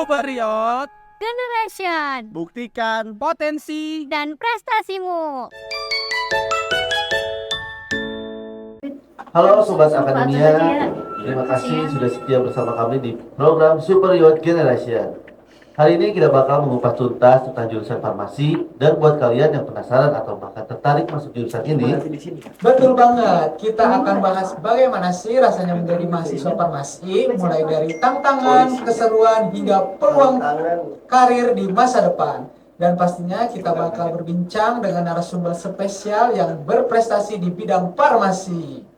Super Riot Generation, buktikan potensi. dan prestasimu. Halo Sobat Akademia, terima kasih sudah setia bersama kami di program Super Youth Generation. Hari ini kita bakal mengupas tuntas tentang jurusan farmasi, dan buat kalian yang penasaran atau bahkan tertarik masuk jurusan ini, Betul banget, kita akan bahas bagaimana sih rasanya menjadi mahasiswa farmasi, mulai dari tantangan, keseruan, hingga peluang karir di masa depan. Dan pastinya kita bakal berbincang dengan narasumber spesial yang berprestasi di bidang farmasi.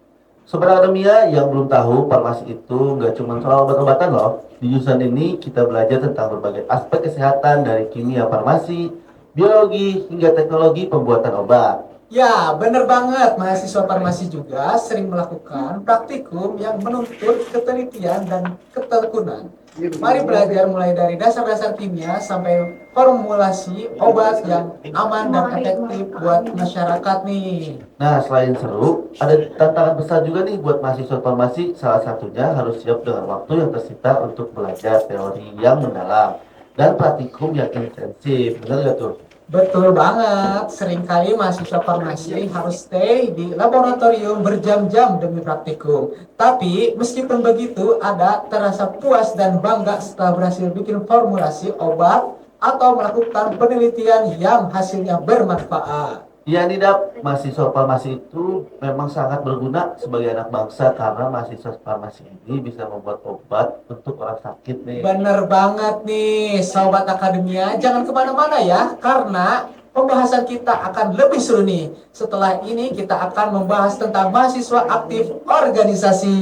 Sobat Akademia yang belum tahu, farmasi itu nggak cuma soal obat-obatan loh. Di jurusan ini kita belajar tentang berbagai aspek kesehatan dari kimia farmasi, biologi, hingga teknologi pembuatan obat. Ya, bener banget. Mahasiswa farmasi juga sering melakukan praktikum yang menuntut ketelitian dan ketekunan. Mari belajar mulai dari dasar-dasar kimia sampai formulasi obat yang aman dan efektif buat masyarakat nih. Nah, selain seru, ada tantangan besar juga nih buat mahasiswa farmasi. Salah satunya harus siap dengan waktu yang tersita untuk belajar teori yang mendalam dan praktikum yang intensif. Benar gak tuh? Betul banget, seringkali mahasiswa farmasi harus stay di laboratorium berjam-jam demi praktikum. Tapi meskipun begitu, ada terasa puas dan bangga setelah berhasil bikin formulasi obat atau melakukan penelitian yang hasilnya bermanfaat. Iya nih Dap, mahasiswa farmasi itu memang sangat berguna sebagai anak bangsa karena mahasiswa farmasi ini bisa membuat obat untuk orang sakit nih. Bener banget nih, Sobat Akademia. Jangan kemana-mana ya, karena pembahasan kita akan lebih seru nih. Setelah ini kita akan membahas tentang mahasiswa aktif organisasi.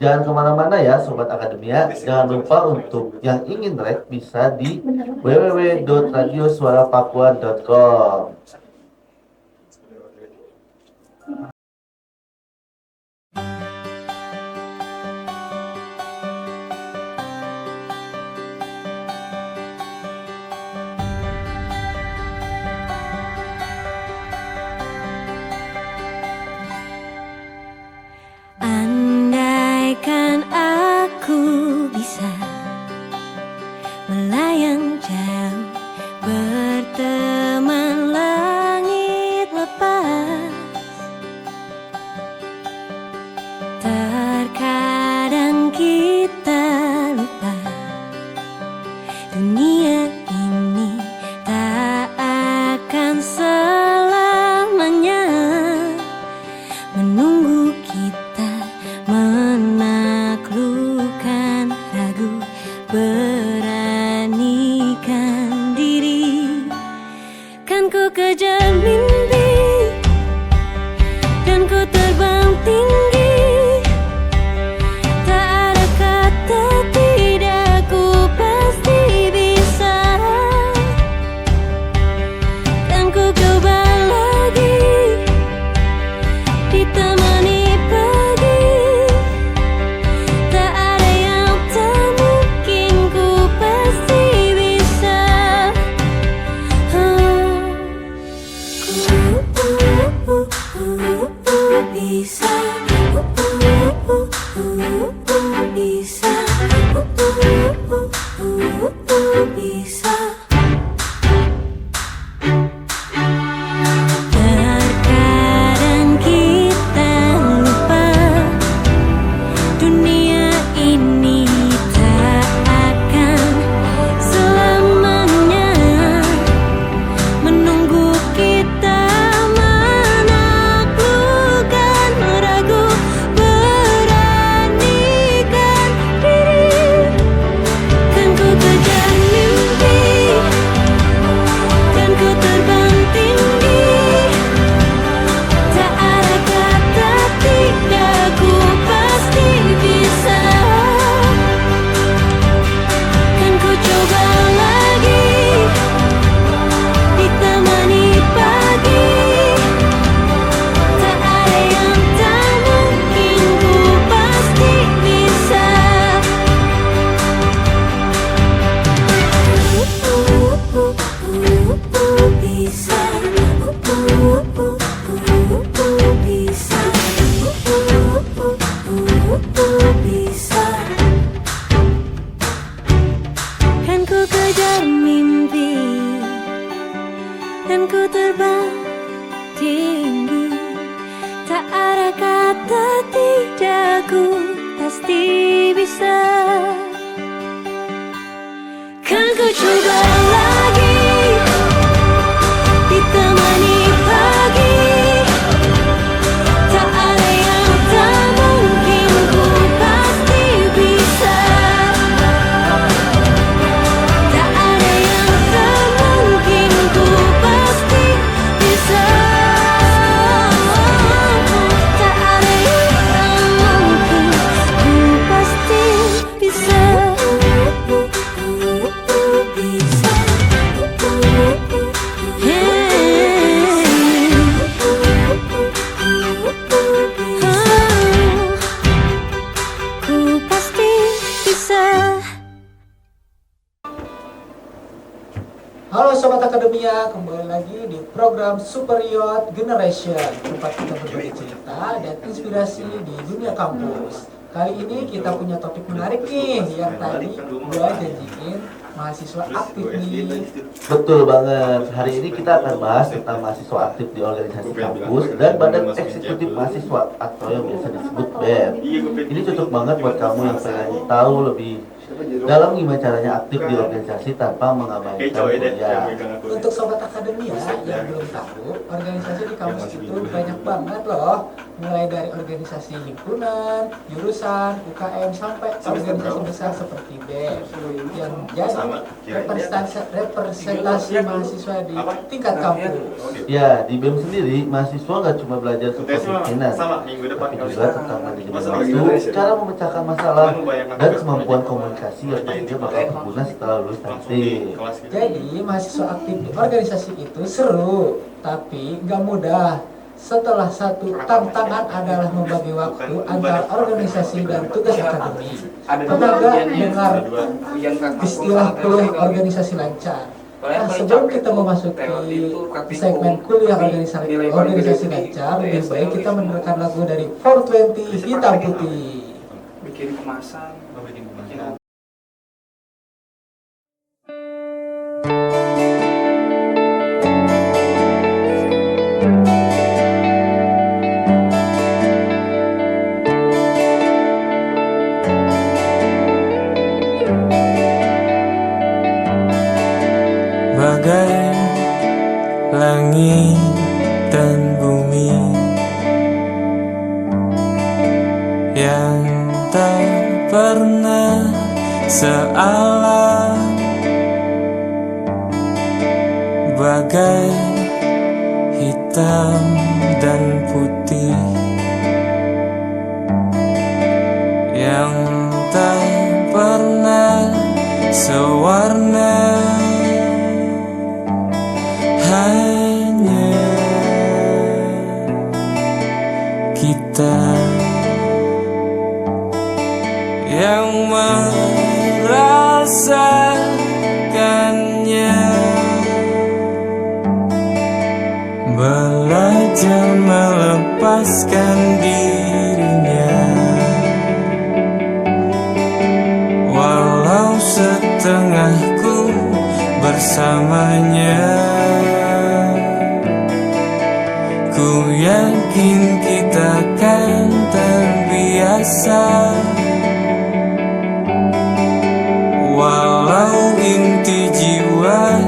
Jangan kemana-mana ya Sobat Akademia. Jangan lupa untuk yang ingin rek bisa di www.radiosuarapapua.com. Andaikan aku bisa melayang jauh, berteman pasti bisa. Kan ku coba lagi, ditemani pagi. Tak ada yang tak mungkin, ku pasti bisa. Tak ada yang tak mungkin, ku pasti bisa. Tak ada yang tak mungkin, ku pasti bisa. Ku pasti bisa. Halo Sobat Akademia, kembali lagi di program Super Youth Generation, tempat kita berbagi cerita dan inspirasi di dunia kampus. Kali ini kita punya topik menarik nih, yang tadi gua janjiin mahasiswa aktif nih. Betul banget. Hari ini kita akan bahas tentang mahasiswa aktif di organisasi kampus dan badan eksekutif mahasiswa atau yang biasa disebut BEM. Ini cocok banget buat kamu yang pengen tahu lebih dalam gimana caranya aktif di organisasi tanpa mengabaikan kuliah. Untuk Sobat Akademia yang belum tahu, organisasi di kampus itu banyak banget loh. Mulai dari organisasi himpunan, jurusan, UKM, sampai organisasi besar seperti BEM yang jadi representasi mahasiswa di tingkat kampus. Ya, di BEM sendiri mahasiswa nggak cuma belajar kepemimpinan, tapi juga tentang manajemen waktu, cara memecahkan masalah, dan kemampuan komunikasi yang tentunya bakal berguna setelah lulus nanti. Jadi mahasiswa aktif di organisasi itu seru, tapi nggak mudah. Setelah satu tantangan adalah membagi waktu antara organisasi dan tugas akademik. Pernah nggak dengar istilah kuliah organisasi lancar? Nah, sebelum kita memasuki segmen kuliah organisasi lancar, lebih baik kita mendengarkan lagu dari 420 Hitam Putih. Bikin kemasan, bikin bagai langit dan bumi yang tak pernah sealam, bagai hitam dan putih yang tak pernah sewarna. Hanya kita yang merasakannya, belajar melepaskan dirinya, walau setengahku bersamanya. Ku yakin kita kan terbiasa, walau inti jiwa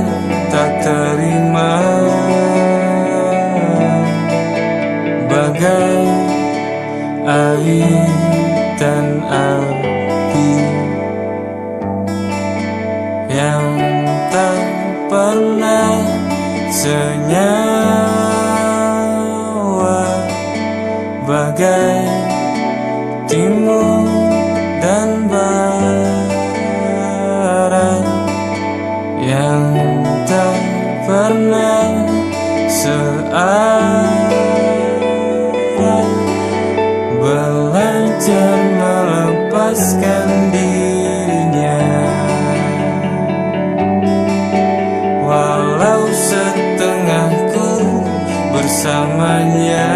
tak terima. Bagai air dan api yang tak pernah senyawa, bagai timur dan barat yang tak pernah searah, belajar melepaskan dirinya, walau setengahku bersamanya.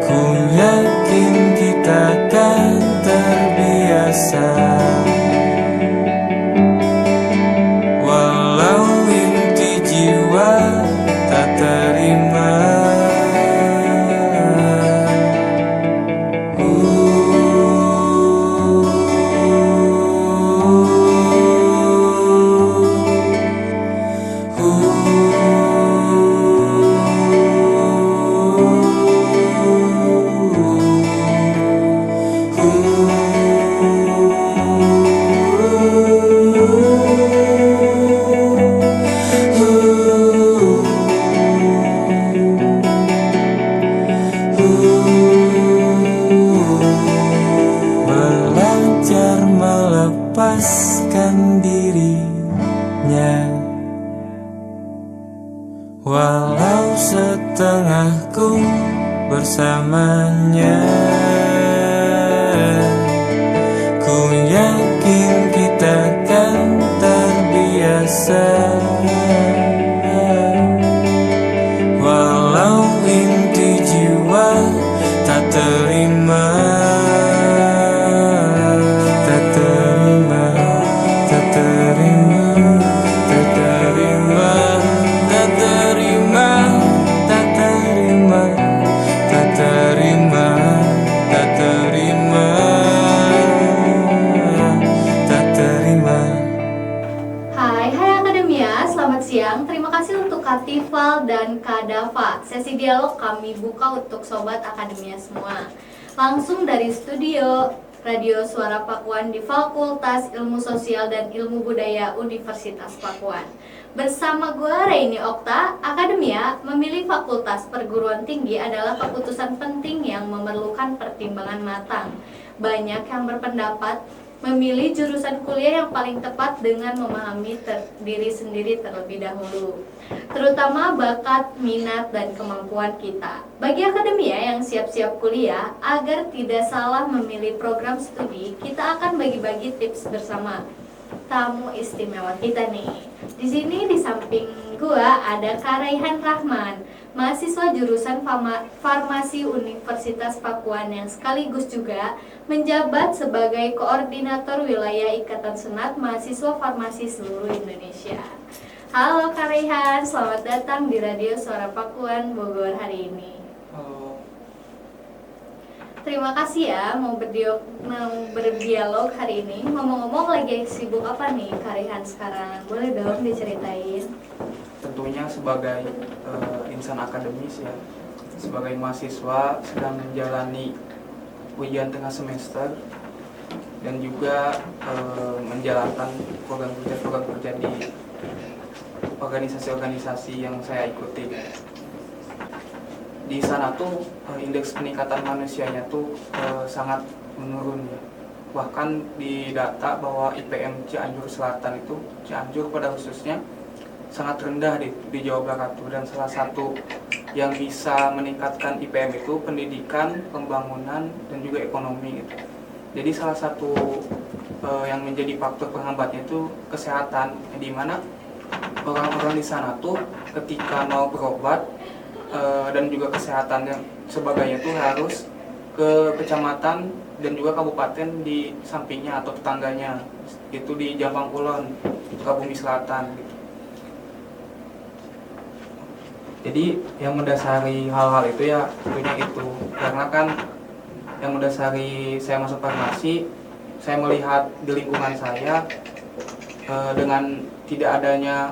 Ku yakin kita kan terbiasa, walau inti jiwa tak terima. bersamanya. Ku yakin kita kan terbiasa, walau inti jiwa tak terima, tak terima, tak terima, tak terima, tak terima, tak terima, tak terima, tak terima, tak terima. Hai Akademia, selamat siang. Terima kasih untuk Kak Tifal dan Kak Dava. Sesi dialog kami buka untuk Sobat Akademia semua. Langsung dari studio Radio Suara Pakuan di Fakultas Ilmu Sosial dan Ilmu Budaya Universitas Pakuan. Bersama gue Reini Okta, Akademia memilih fakultas perguruan tinggi adalah keputusan penting yang memerlukan pertimbangan matang. Banyak yang berpendapat memilih jurusan kuliah yang paling tepat dengan memahami diri sendiri terlebih dahulu, terutama bakat, minat, dan kemampuan kita. Bagi akademia yang siap-siap kuliah, agar tidak salah memilih program studi, kita akan bagi-bagi tips bersama tamu istimewa kita nih. Di sini di samping gua ada Kak Raihan Rahman, mahasiswa jurusan Farmasi Universitas Pakuan yang sekaligus juga menjabat sebagai koordinator wilayah Ikatan Senat Mahasiswa Farmasi seluruh Indonesia. Halo Kak Raihan, selamat datang di Radio Suara Pakuan Bogor hari ini. Halo. Terima kasih ya mau berdialog hari ini. Ngomong-ngomong lagi sibuk apa nih Kak Raihan sekarang? Boleh dong diceritain? Tentunya sebagai insan akademis ya, sebagai mahasiswa sedang menjalani ujian tengah semester dan juga menjalankan program kerja di organisasi-organisasi yang saya ikuti. Di sana tuh indeks peningkatan manusianya tuh sangat menurun ya. Bahkan di data bahwa IPM Cianjur Selatan itu, Cianjur pada khususnya, sangat rendah di Jawa Barat tuh. Dan salah satu yang bisa meningkatkan IPM itu pendidikan, pembangunan, dan juga ekonomi gitu. Jadi salah satu yang menjadi faktor penghambatnya itu kesehatan, di mana orang-orang di sana tuh ketika mau berobat dan juga kesehatan yang sebagainya tuh harus ke kecamatan dan juga kabupaten di sampingnya atau tetangganya, itu di Jombang Kulon, Sukabumi Selatan gitu. Jadi yang mendasari hal-hal itu ya tentunya itu, karena kan yang mendasari saya masuk farmasi, saya melihat di lingkungan saya dengan tidak adanya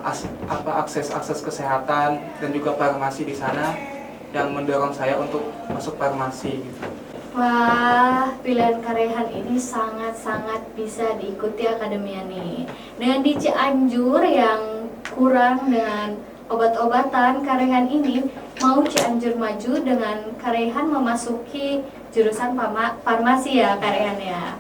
akses kesehatan dan juga farmasi di sana yang mendorong saya untuk masuk farmasi gitu. Wah, pilihan Kak Raihan ini sangat-sangat bisa diikuti akademia nih. Dengan di Cianjur yang kurang dengan obat-obatan, Kak Raihan ini mau Cianjur maju dengan Kak Raihan memasuki jurusan farmasi ya Kak Raihan ya.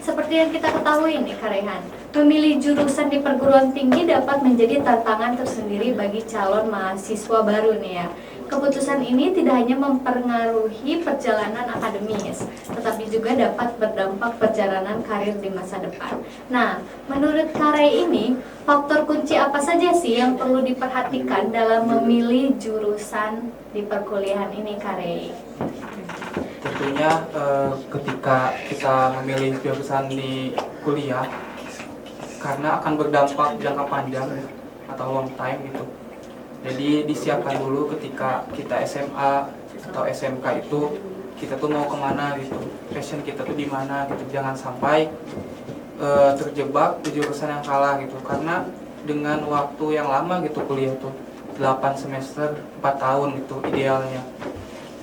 Seperti yang kita ketahui nih Kak Raihan, memilih jurusan di perguruan tinggi dapat menjadi tantangan tersendiri bagi calon mahasiswa baru nih ya. Keputusan ini tidak hanya mempengaruhi perjalanan akademis, tetapi juga dapat berdampak perjalanan karir di masa depan. Nah, menurut Kak Rai ini, faktor kunci apa saja sih yang perlu diperhatikan dalam memilih jurusan di perkuliahan ini Kak Rai? Tentunya ketika kita memilih jurusan di kuliah, karena akan berdampak jangka panjang atau long time gitu. Jadi disiapkan dulu ketika kita SMA atau SMK itu kita tuh mau kemana gitu, passion kita tuh di mana gitu. Jangan sampai terjebak di jurusan yang salah gitu, karena dengan waktu yang lama gitu kuliah tuh 8 semester 4 tahun itu idealnya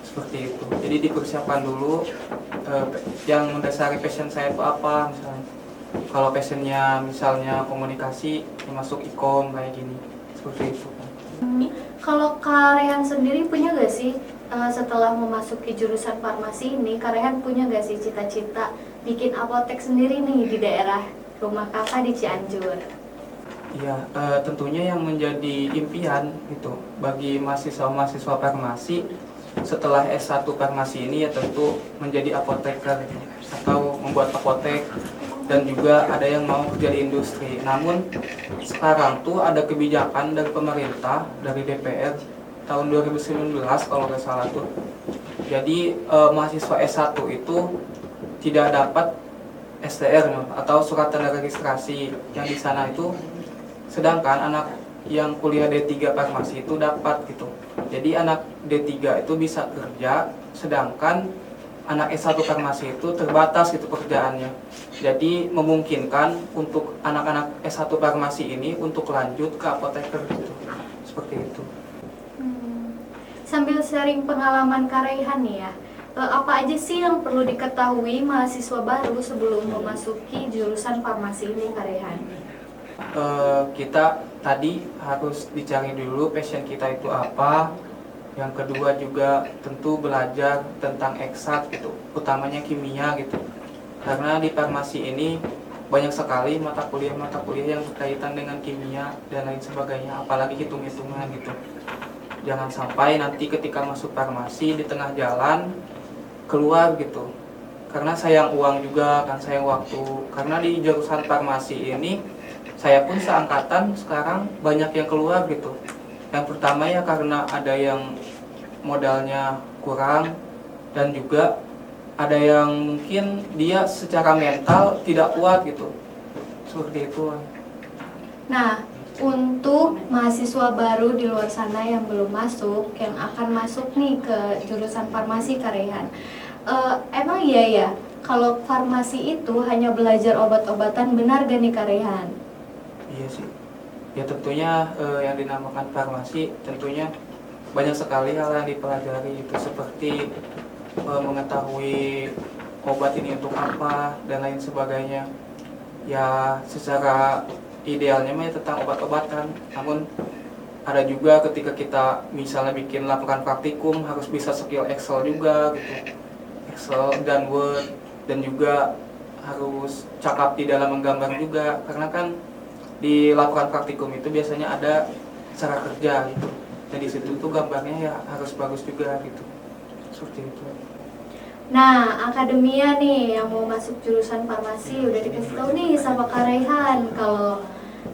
seperti itu. Jadi dipersiapkan dulu yang mendasari passion saya itu apa misalnya. Kalau passionnya misalnya komunikasi, masuk ikom kayak gini seperti itu. Kalau Kak Rehan sendiri punya gak sih setelah memasuki jurusan farmasi ini, Kak Rehan punya gak sih cita-cita bikin apotek sendiri nih di daerah rumah kakak di Cianjur? Iya, tentunya yang menjadi impian gitu bagi mahasiswa-mahasiswa farmasi setelah S1 farmasi ini ya tentu menjadi apoteker atau membuat apotek, dan juga ada yang mau kerja di industri. Namun sekarang tuh ada kebijakan dari pemerintah, dari DPR tahun 2019 kalau nggak salah tuh. Jadi mahasiswa S1 itu tidak dapat STR atau surat tanda registrasi yang di sana itu, sedangkan anak yang kuliah D3 farmasi itu dapat gitu. Jadi anak D3 itu bisa kerja, sedangkan anak S1 farmasi itu terbatas gitu pekerjaannya. Jadi memungkinkan untuk anak-anak S1 farmasi ini untuk lanjut ke apoteker gitu. Seperti itu. Sambil sharing pengalaman Kak Raihan nih ya, apa aja sih yang perlu diketahui mahasiswa baru sebelum memasuki jurusan farmasi ini, Kak Raihan? Kita tadi harus dicari dulu passion kita itu apa. Yang kedua juga tentu belajar tentang eksak gitu, utamanya kimia gitu. Karena di farmasi ini banyak sekali mata kuliah yang berkaitan dengan kimia dan lain sebagainya, apalagi hitung-hitungan gitu. Jangan sampai nanti ketika masuk farmasi di tengah jalan keluar gitu. Karena sayang uang juga kan, sayang waktu. Karena di jurusan farmasi ini saya pun seangkatan sekarang banyak yang keluar gitu. Yang pertama ya karena ada yang modalnya kurang, dan juga ada yang mungkin dia secara mental tidak kuat gitu. Seperti itu. Nah, untuk mahasiswa baru di luar sana yang belum masuk, yang akan masuk nih ke jurusan farmasi, Kak Raihan, emang iya ya kalau farmasi itu hanya belajar obat-obatan, benar gak nih Kak Raihan? Iya sih. Ya tentunya yang dinamakan farmasi tentunya banyak sekali hal yang dipelajari itu, seperti mengetahui obat ini untuk apa dan lain sebagainya. Ya secara idealnya mah tentang obat-obatan, namun ada juga ketika kita misalnya bikin laporan praktikum harus bisa skill Excel juga gitu, Excel dan Word, dan juga harus cakap di dalam menggambar juga, karena kan di laporan praktikum itu biasanya ada cara kerja gitu, dan di situ tuh gambarnya ya harus bagus juga gitu, seperti itu. Nah, akademia nih yang mau masuk jurusan farmasi udah dikasih tahu nih sama Kak Raihan kalau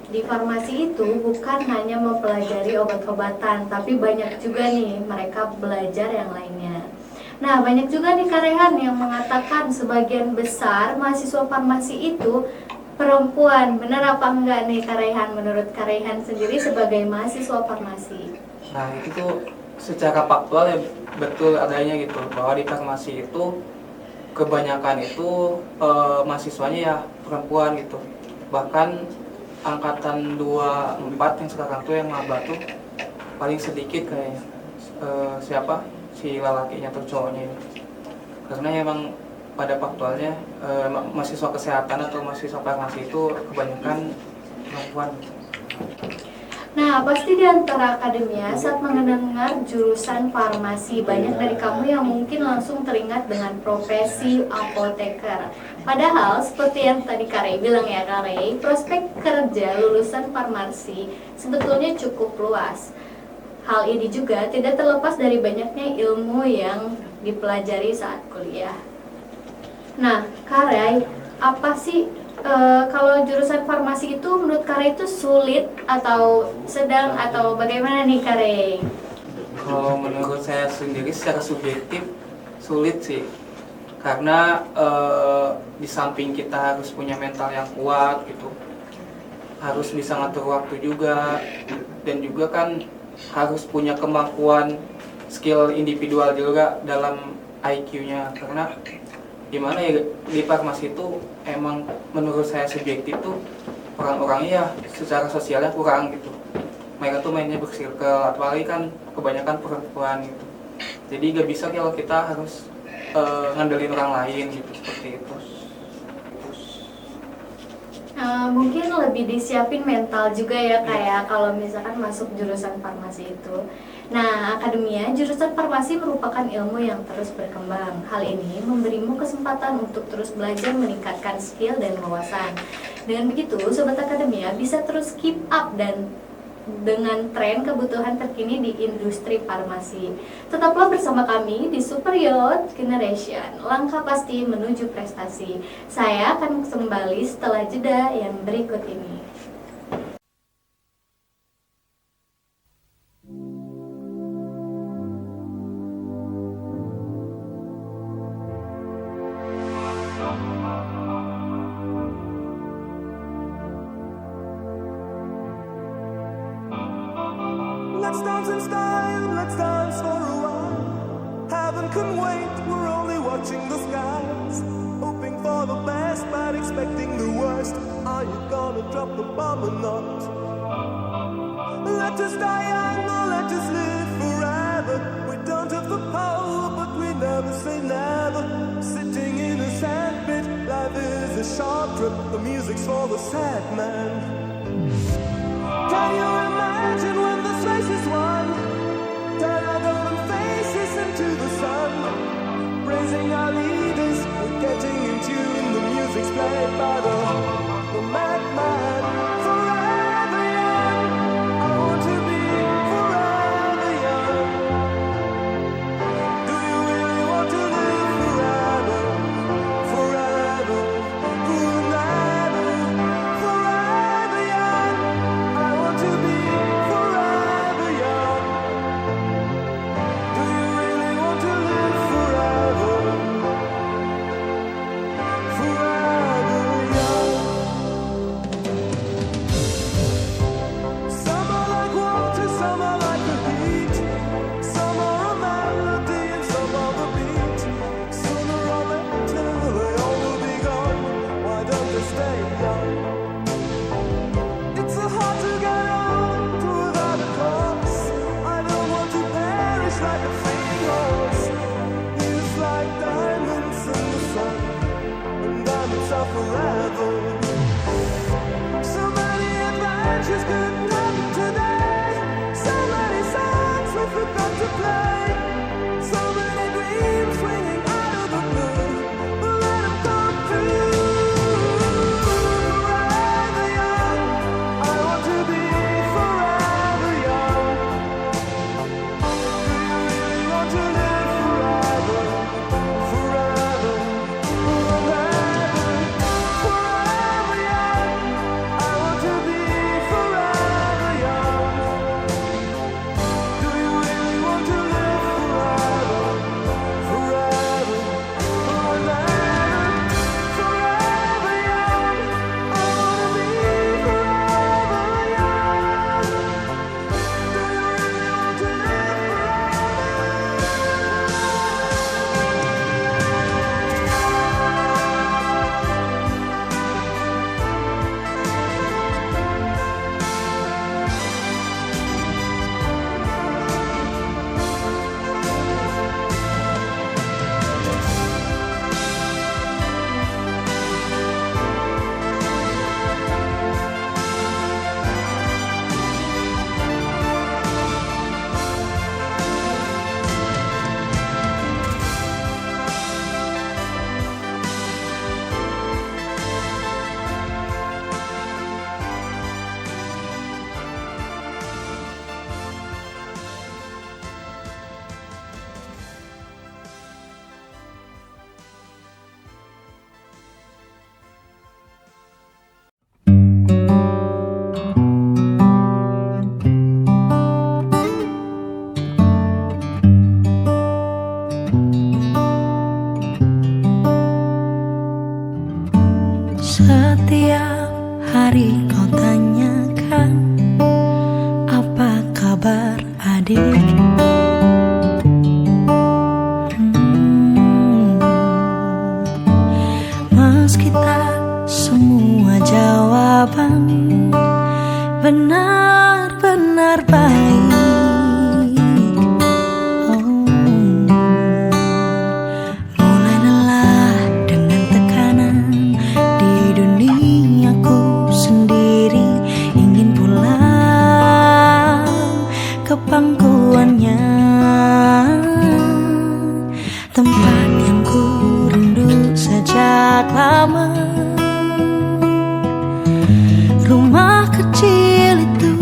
di farmasi itu bukan hanya mempelajari obat-obatan, tapi banyak juga nih mereka belajar yang lainnya. Nah, banyak juga nih Kak Raihan yang mengatakan sebagian besar mahasiswa farmasi itu perempuan. Benar apa enggak nih Kak Raihan, menurut Kak Raihan sendiri sebagai mahasiswa farmasi? Nah itu tuh secara faktual ya betul adanya gitu, bahwa di farmasi itu kebanyakan itu mahasiswanya ya perempuan gitu. Bahkan angkatan 24 yang sekarang tuh yang maba tuh paling sedikit kayaknya siapa si lelakinya atau cowoknya ini. Karena emang pada faktualnya mahasiswa kesehatan atau mahasiswa farmasi itu kebanyakan perempuan. Nah, pasti di antara akademia saat mendengar jurusan farmasi, banyak dari kamu yang mungkin langsung teringat dengan profesi apoteker. Padahal seperti yang tadi Kak Rey bilang ya Kak Rey, prospek kerja lulusan farmasi sebetulnya cukup luas. Hal ini juga tidak terlepas dari banyaknya ilmu yang dipelajari saat kuliah. Nah, Kak Rey, apa sih kalau jurusan farmasi itu menurut Kak Rey itu sulit atau sedang atau bagaimana nih Kak Rey? Kalau menurut saya sendiri secara subjektif sulit sih, karena di samping kita harus punya mental yang kuat gitu, harus bisa ngatur waktu juga, dan juga kan harus punya kemampuan skill individual juga dalam IQ-nya. Karena gimana ya, di farmasi itu emang menurut saya subjektif tuh orang-orangnya ya secara sosialnya kurang gitu. Mereka tuh mainnya bersirkel, apalagi kan kebanyakan perempuan gitu. Jadi gak bisa kalau kita harus ngandelin orang lain gitu, seperti itu. Mungkin lebih disiapin mental juga ya kayak kalau misalkan masuk jurusan farmasi itu. Nah, akademia jurusan farmasi merupakan ilmu yang terus berkembang. Hal ini memberimu kesempatan untuk terus belajar meningkatkan skill dan wawasan. Dengan begitu, sobat akademia bisa terus keep up dan dengan tren kebutuhan terkini di industri farmasi. Tetaplah bersama kami di Super Youth Generation, langkah pasti menuju prestasi. Saya akan kembali setelah jeda yang berikut ini. Let's dance in style, let's dance for a while. Heaven can wait, we're only watching the skies. Hoping for the best, but expecting the worst. Are you gonna drop the bomb or not? Let us die young or let us live forever. We don't have the power, but we never say never. Sitting in a sandpit, life is a short trip. The music's for the sad man. Can you imagine when this race is won? Turn our golden faces into the sun. Praising our leaders, we're getting in tune. The music's played by the madman. Forever young, I want to be forever young. Do you really want to live forever? Forever, forever, forever young. I want to be forever young. Do you really want to live forever? Forever young. Some are like water, some are like the heat. Some are a melody and some are the beat. Sooner or later they all will be gone. Why don't they stay young? It's so hard to get on without a cause. I don't want to perish like a fleeing horse. It's like diamonds in the sun, and diamonds are forever. So many adventures couldn't happen today. So many songs we forgot to play. So many dreams swinging out of the blue. But let them come true. Forever young, I want to be forever young. Do you really want to live forever? Forever, forever, forever young. I want to be forever young. Do you really want to live forever? Forever, forever, forever young. I want to be forever young. Do you really want to live Setiap hari kau tanyakan apa kabar adik. Meski tak semua jawaban benar-benar baik. Mulai lelah dengan tekanan di duniaku sendiri, ingin pulang ke pangkuannya, tempat yang ku rindu sejak lama. Rumah kecil itu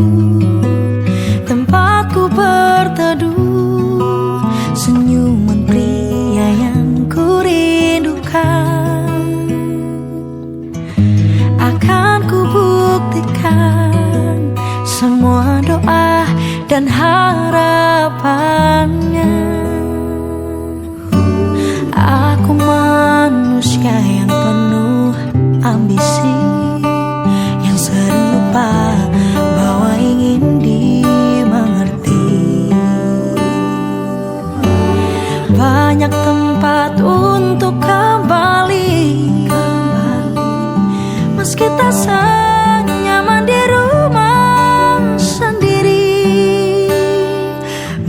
kita senyaman di rumah sendiri.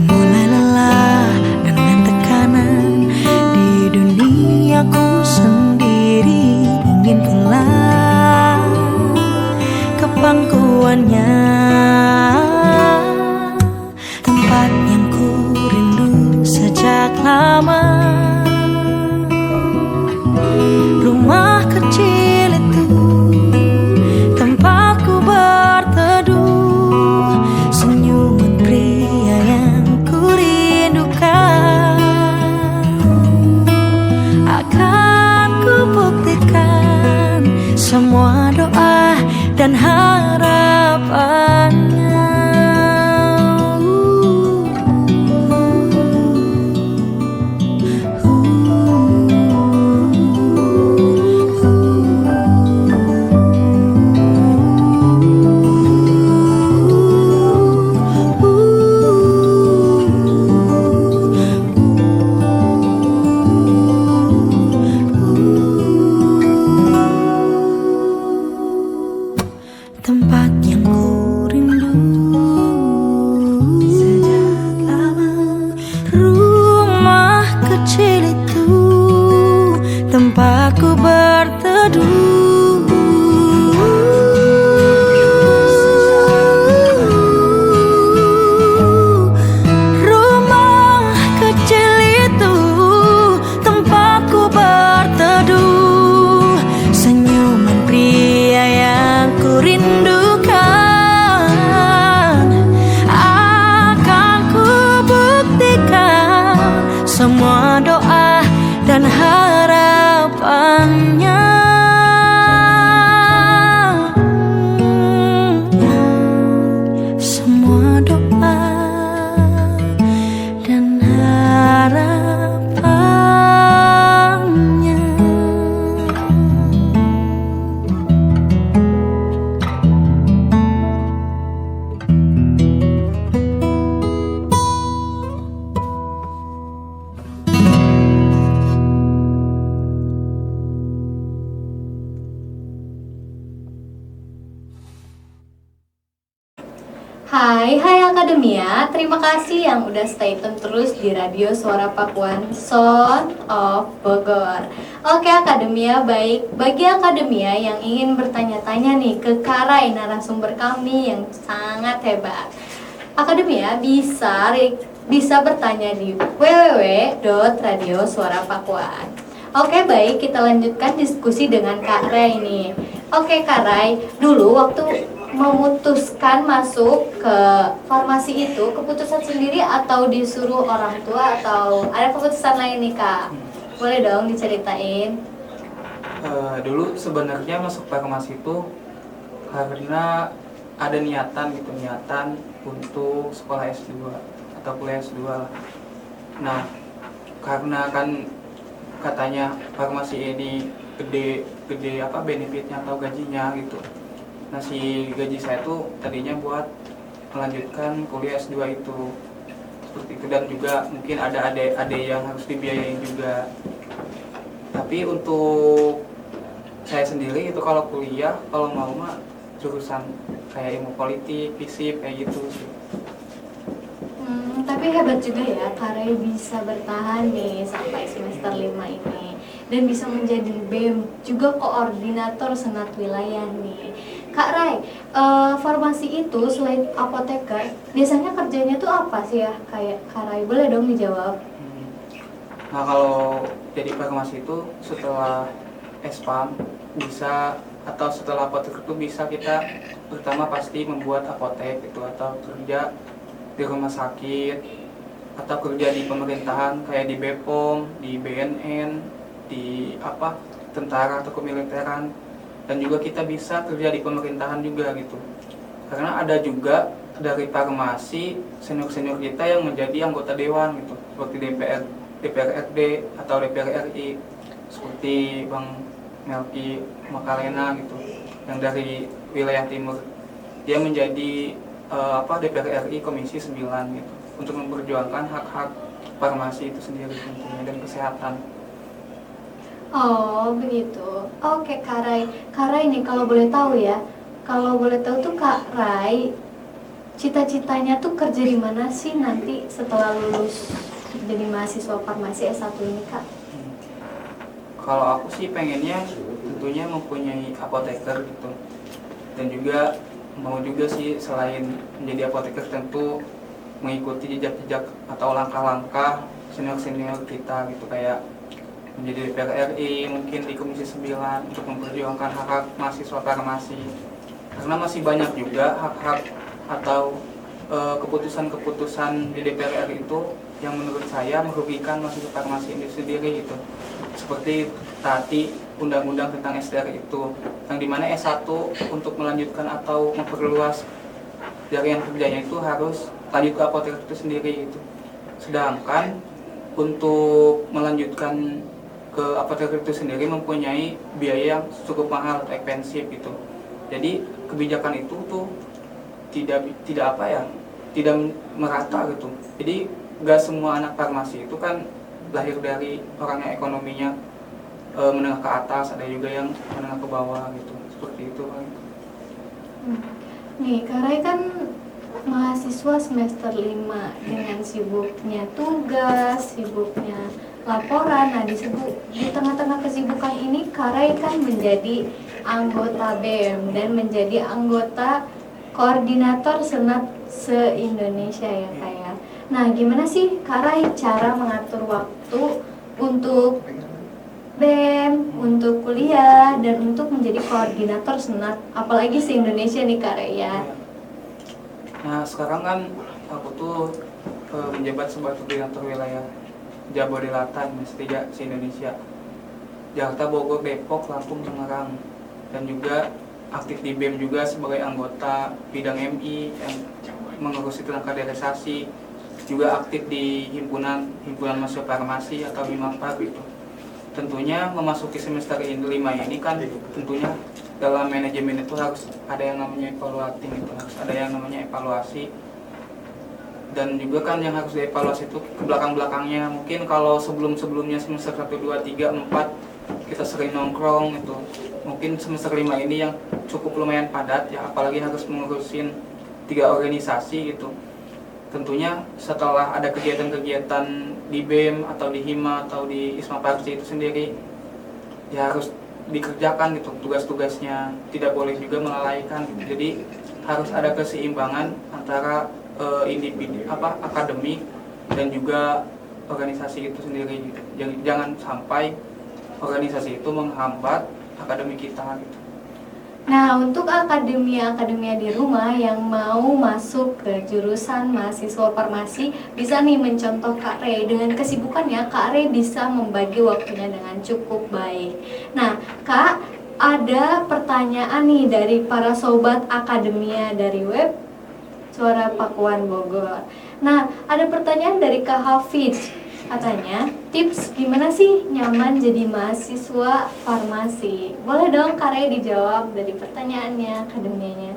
Mulai lelah dengan tekanan di duniaku sendiri. Inginkanlah kepangkuannya, tempat yang ku rindu sejak lama. Rumah kecil itu tempatku berteduh, senyuman pria yang ku rindukan akan ku buktikan semua doa dan harapannya. Tempat yang ku rindu sejak lama. Rumah kecil itu tempatku berteduh. Rumah kecil itu tempatku berteduh, senyuman pria yang ku rindukan akan ku buktikan semua doa dan harapannya. Semua doa dan harapannya. Hai Akademia, terima kasih yang udah stay tune terus di Radio Suara Pakuan Sound of Bogor. Oke Akademia, baik. Bagi Akademia yang ingin bertanya-tanya nih ke Karai, narasumber kami yang sangat hebat, Akademia bisa bertanya di www.radiosuarapakuan. Oke baik, kita lanjutkan diskusi dengan Kak Rai nih. Oke Kak Rai, dulu waktu memutuskan masuk ke farmasi itu keputusan sendiri atau disuruh orang tua atau ada keputusan lain nih Kak? Boleh dong diceritain. Dulu sebenarnya masuk farmasi itu karena ada niatan untuk sekolah S2 atau kuliah S2 lah. Nah, karena kan katanya farmasi ini gede benefitnya atau gajinya gitu. Nah, si gaji saya tuh tadinya buat melanjutkan kuliah S2 itu. Seperti itu, dan juga mungkin ada adik yang harus dibiayain juga. Tapi untuk saya sendiri itu kalau kuliah, kalau mau mah jurusan kayak ilmu politik, FISIP kayak gitu sih. Tapi hebat juga ya, Karai bisa bertahan nih sampai semester 5 ini dan bisa menjadi BEM, juga koordinator senat wilayah nih. Kak Rai, farmasi itu selain apoteker, biasanya kerjanya tuh apa sih ya? Kayak Kak Rai, boleh dong dijawab? Nah, kalau jadi farmasi itu setelah SPAM bisa, atau setelah apoteker itu bisa kita pertama pasti membuat apotek itu, atau kerja di rumah sakit, atau kerja di pemerintahan kayak di BPOM, di BNN, di tentara atau kemiliteran. Dan juga kita bisa kerja di pemerintahan juga gitu, karena ada juga dari farmasi senior-senior kita yang menjadi anggota dewan gitu, seperti DPRD atau DPR RI, seperti Bang Melki Makalena gitu, yang dari wilayah timur. Dia menjadi DPR RI Komisi 9 gitu, untuk memperjuangkan hak-hak farmasi itu sendiri tentunya, dan kesehatan. Oh, begitu. Oke, Kak Rai. Kak Rai nih kalau boleh tahu ya. Kalau boleh tahu tuh Kak Rai cita-citanya tuh kerja di mana sih nanti setelah lulus jadi mahasiswa farmasi S1 ini, Kak? Kalau aku sih pengennya tentunya mempunyai apoteker gitu. Dan juga mau juga sih selain menjadi apoteker tentu mengikuti jejak-jejak atau langkah-langkah senior-senior kita gitu, kayak menjadi DPR RI, mungkin di Komisi 9 untuk memperjuangkan hak-hak mahasiswa farmasi. Karena masih banyak juga hak-hak atau keputusan-keputusan di DPR RI itu yang menurut saya merugikan mahasiswa farmasi ini sendiri gitu. Seperti tadi undang-undang tentang SDR itu, yang dimana S1 untuk melanjutkan atau memperluas jaringan kerjanya itu harus lanjut ke apoteker itu sendiri gitu. Sedangkan untuk melanjutkan ke apoteker itu sendiri mempunyai biaya yang cukup mahal atau ekspensif gitu. Jadi kebijakan itu tuh tidak merata gitu. Jadi gak semua anak farmasi itu kan lahir dari orang yang ekonominya menengah ke atas, ada juga yang menengah ke bawah gitu. Seperti itu. Nih, Kak Rai kan mahasiswa semester 5 dengan sibuknya tugas, sibuknya laporan. Nah, di tengah-tengah kesibukan ini Kak Rai kan menjadi anggota BEM dan menjadi anggota koordinator senat se-Indonesia ya Kak ya. Nah, gimana sih Kak Rai cara mengatur waktu untuk BEM, untuk kuliah, dan untuk menjadi koordinator senat, apalagi se-Indonesia nih Kak Rai ya? Nah, sekarang kan aku tuh menjabat sebagai koordinator wilayah Jabodetabek tiga se-Indonesia, Jakarta, Bogor, Depok, Lampung, Tangerang, dan juga aktif di BEM juga sebagai anggota bidang MI yang mengurusi tentang kaderisasi, juga aktif di himpunan mahasiswa farmasi atau HIMAFA gitu. Tentunya memasuki semester 5 ini kan tentunya dalam manajemen itu harus ada yang namanya evaluating gitu, harus ada yang namanya evaluasi. Dan juga kan yang harus dievaluasi itu ke belakang-belakangnya. Mungkin kalau sebelum-sebelumnya semester 1, 2, 3, 4 kita sering nongkrong gitu. Mungkin semester 5 ini yang cukup lumayan padat ya, apalagi harus mengurusin 3 organisasi gitu. Tentunya setelah ada kegiatan-kegiatan di BEM atau di HIMA atau di ISMA Parsi itu sendiri ya harus dikerjakan gitu tugas-tugasnya, tidak boleh juga melalaikan gitu. Jadi harus ada keseimbangan antara individu akademik dan juga organisasi itu sendiri gitu. Jangan sampai organisasi itu menghambat akademik kita gitu. Nah, untuk akademia di rumah yang mau masuk ke jurusan mahasiswa farmasi bisa nih mencontoh Kak Ray. Dengan kesibukannya Kak Ray bisa membagi waktunya dengan cukup baik. Nah, Kak, ada pertanyaan nih dari para sobat akademia dari web Suara Pakuan Bogor. Nah, ada pertanyaan dari Kak Hafiz. Katanya, tips gimana sih nyaman jadi mahasiswa farmasi? Boleh dong Kak Ray dijawab dari pertanyaannya, akademianya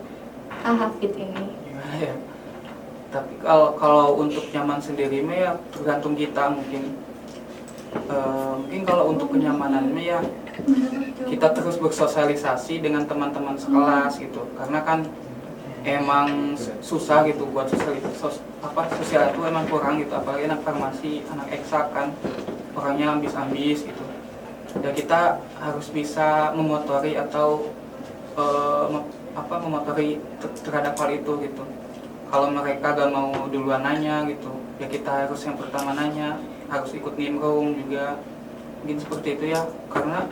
Kak Hafid ini. Gimana ya? Tapi kalau untuk nyaman sendiri mah ya tergantung kita mungkin. Mungkin kalau untuk kenyamanannya ya kita terus bersosialisasi dengan teman-teman sekelas gitu. Karena kan emang susah gitu buat sosial itu emang kurang gitu, apalagi anak farmasi, anak eksak kan orangnya ambis-ambis gitu. Ya kita harus bisa memotori atau memotori terhadap hal itu gitu. Kalau mereka gak mau duluan nanya gitu, ya kita harus yang pertama nanya, harus ikut nimbrung juga, mungkin seperti itu ya. Karena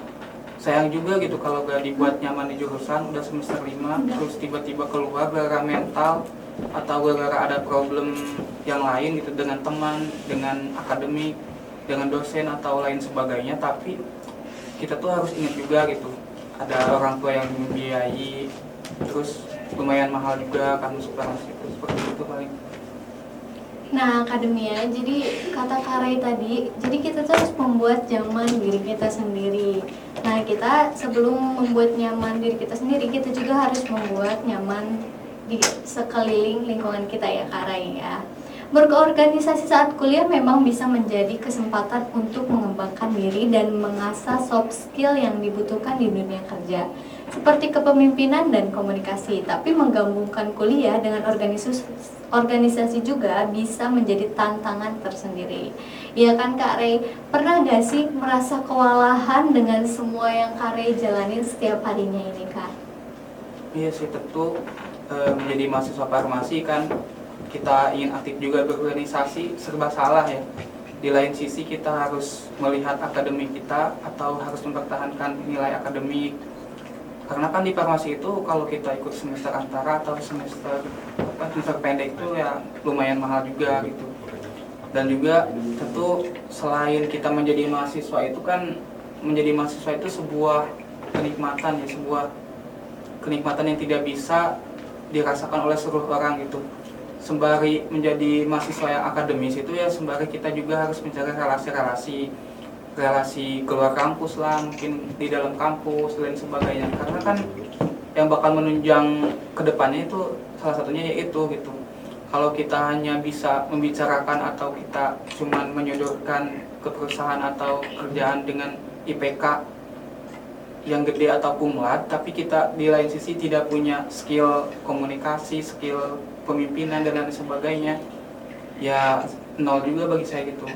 sayang juga gitu kalau gak dibuat nyaman di jurusan, udah semester 5 terus tiba-tiba keluar gara-gara mental atau gara-gara ada problem yang lain gitu dengan teman, dengan akademik, dengan dosen atau lain sebagainya. Tapi kita tuh harus ingat juga gitu, ada orang tua yang membiayai, terus lumayan mahal juga kan masuk farmasi itu, seperti itu paling. Nah, akademia, jadi kata Kak Ray tadi, jadi kita tuh harus membuat nyaman diri kita sendiri. Nah, kita sebelum membuat nyaman diri kita sendiri, kita juga harus membuat nyaman di sekeliling lingkungan kita ya Kak Ray ya. Berorganisasi saat kuliah memang bisa menjadi kesempatan untuk mengembangkan diri dan mengasah soft skill yang dibutuhkan di dunia kerja, seperti kepemimpinan dan komunikasi. Tapi menggabungkan kuliah dengan organisasi juga bisa menjadi tantangan tersendiri. Iya kan Kak Rey? Pernah gak sih merasa kewalahan dengan semua yang Kak Rey jalanin setiap harinya ini Kak? Iya sih, tentu menjadi mahasiswa farmasi kan kita ingin aktif juga berorganisasi, serba salah ya. Di lain sisi kita harus melihat akademik kita atau harus mempertahankan nilai akademik. Karena kan di farmasi itu kalau kita ikut semester antara atau semester pendek itu ya lumayan mahal juga gitu. Dan juga tentu selain kita menjadi mahasiswa itu kan, menjadi mahasiswa itu sebuah kenikmatan ya, sebuah kenikmatan yang tidak bisa dirasakan oleh seluruh orang gitu. Sembari menjadi mahasiswa yang akademis itu ya sembari kita juga harus mencari relasi keluar kampus lah, mungkin di dalam kampus dan sebagainya. Karena kan yang bakal menunjang kedepannya itu salah satunya yaitu gitu. Kalau kita hanya bisa membicarakan atau kita cuman menyodorkan ke perusahaan atau kerjaan dengan IPK yang gede atau kumlat, tapi kita di lain sisi tidak punya skill komunikasi, skill pemimpinan dan lain sebagainya, ya nol juga bagi saya gitu.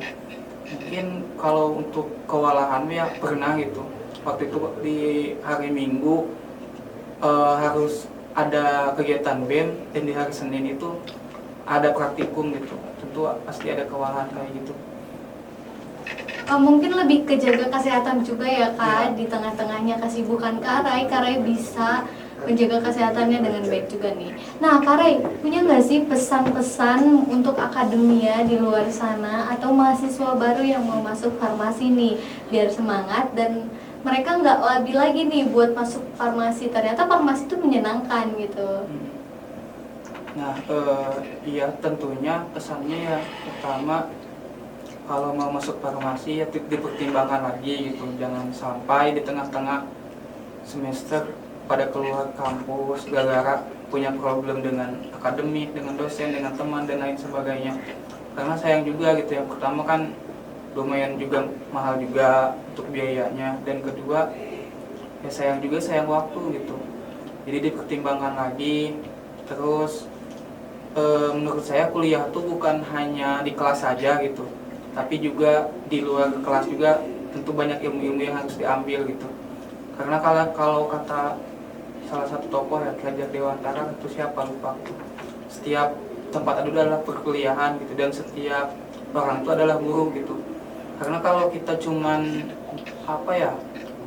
Mungkin kalau untuk kewalahan ya pernah gitu. Waktu itu di hari Minggu harus ada kegiatan BEM dan di hari Senin itu ada praktikum gitu. Tentu pasti ada kewalahan kayak gitu. Mungkin lebih ke jaga kesehatan juga ya Kak, di tengah-tengahnya kesibukan Kak Ray bisa menjaga kesehatannya dengan baik juga nih. Nah Kak Ray, punya nggak sih pesan-pesan untuk akademia di luar sana atau mahasiswa baru yang mau masuk farmasi nih, biar semangat dan mereka nggak labil lagi nih buat masuk farmasi, ternyata farmasi itu menyenangkan gitu. Nah iya tentunya pesannya ya pertama, kalau mau masuk farmasi ya dipertimbangkan lagi gitu, jangan sampai di tengah-tengah semester pada keluar kampus gara-gara punya problem dengan akademik, dengan dosen, dengan teman dan lain sebagainya. Karena sayang juga gitu, yang pertama kan lumayan juga mahal juga untuk biayanya, dan kedua ya sayang juga, sayang waktu gitu. Jadi dipertimbangkan lagi. Terus menurut saya kuliah tuh bukan hanya di kelas saja gitu, tapi juga di luar kelas juga tentu banyak ilmu-ilmu yang harus diambil gitu. Karena kalau kata salah satu tokoh ya, Ki Hajar Dewantara, itu siapa lupa, setiap tempat itu adalah perkuliahan gitu, dan setiap orang itu adalah guru gitu. Karena kalau kita cuman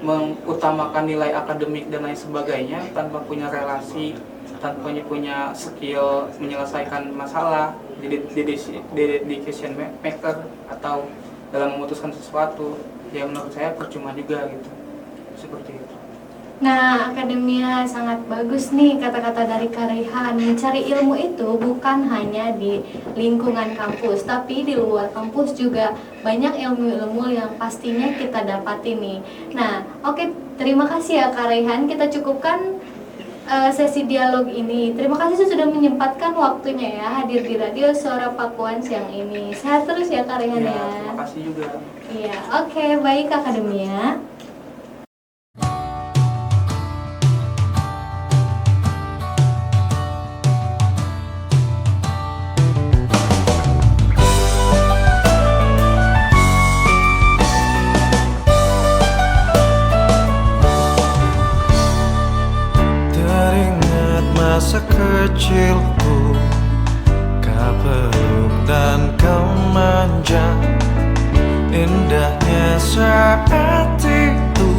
mengutamakan nilai akademik dan lain sebagainya tanpa punya relasi, tanpa punya skill menyelesaikan masalah, decision maker atau dalam memutuskan sesuatu, ya menurut saya percuma juga gitu. Seperti itu. Nah, akademia sangat bagus nih kata-kata dari Kak Reyhan. Mencari ilmu itu bukan hanya di lingkungan kampus, tapi di luar kampus juga banyak ilmu-ilmu yang pastinya kita dapati nih. Nah, oke, terima kasih ya Kak Reyhan. Kita cukupkan sesi dialog ini. Terima kasih sudah menyempatkan waktunya ya hadir di Radio Suara Pakuan siang ini. Sehat terus ya Kak Reyhan ya. Terima kasih juga. Iya, oke, baik akademia. Masa kecilku, kau peluk dan kau manja. Indahnya saat itu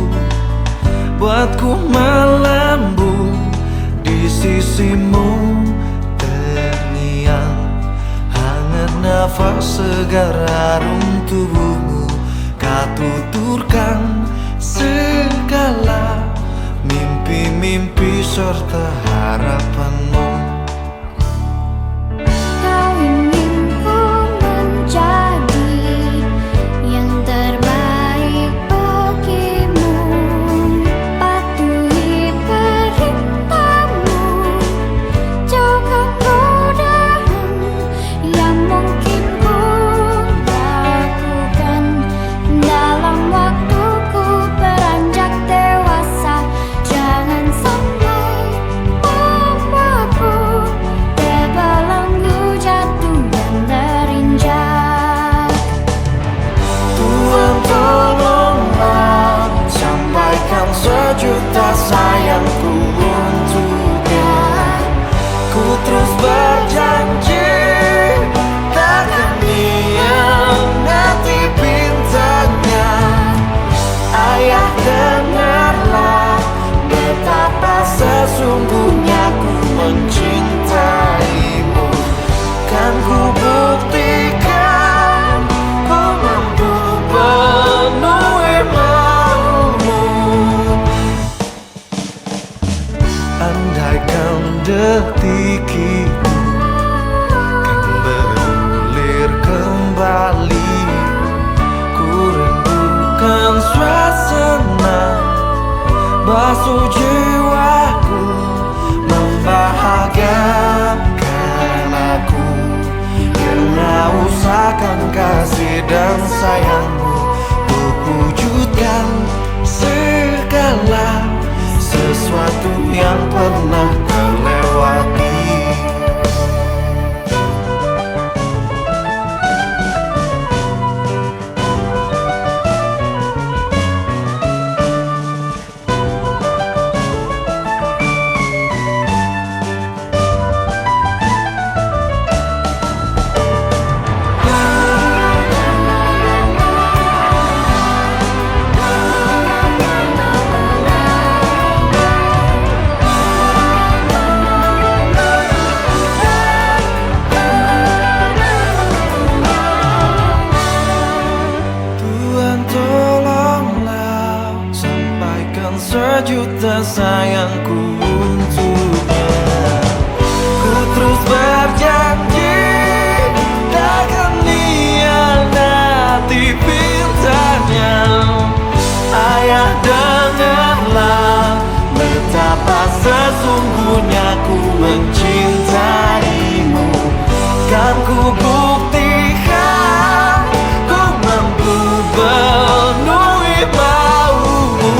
buatku melambung di sisimu. Terngiang hangat nafas segar harum tubuhmu. Kau tuturkan segala mimpi-mimpi serta harapanmu. Kau ingin ku menjadi yang terbaik bagimu, patuhi perintahmu, jauhkan godaan yang mungkin juta sayangku untuknya. Ku terus berjanji takkan hianati bintangnya. Ayah, dengarlah betapa sesungguhnya ku mencintaimu. Kan ku buktikan ku mampu penuhi maumu. Andaikan detik itu kan berulir kembali, ku rindukan suasana basuh jiwaku, membahagiakan aku. Karena usahakan kasih dan sayangmu untuk wujudkan segala sesuatu yang pernah terlewati. Tuhan tolonglah sampaikan sejuta sayangku untuknya. Ku terus berjanji takkan hianati bintangnya. Ayah, dengarlah betapa sesungguhnya ku mencintaimu. Kan ku buktikan ku mampu penuhi maumu.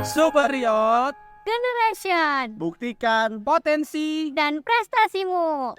Superior, Generation buktikan potensi dan prestasimu.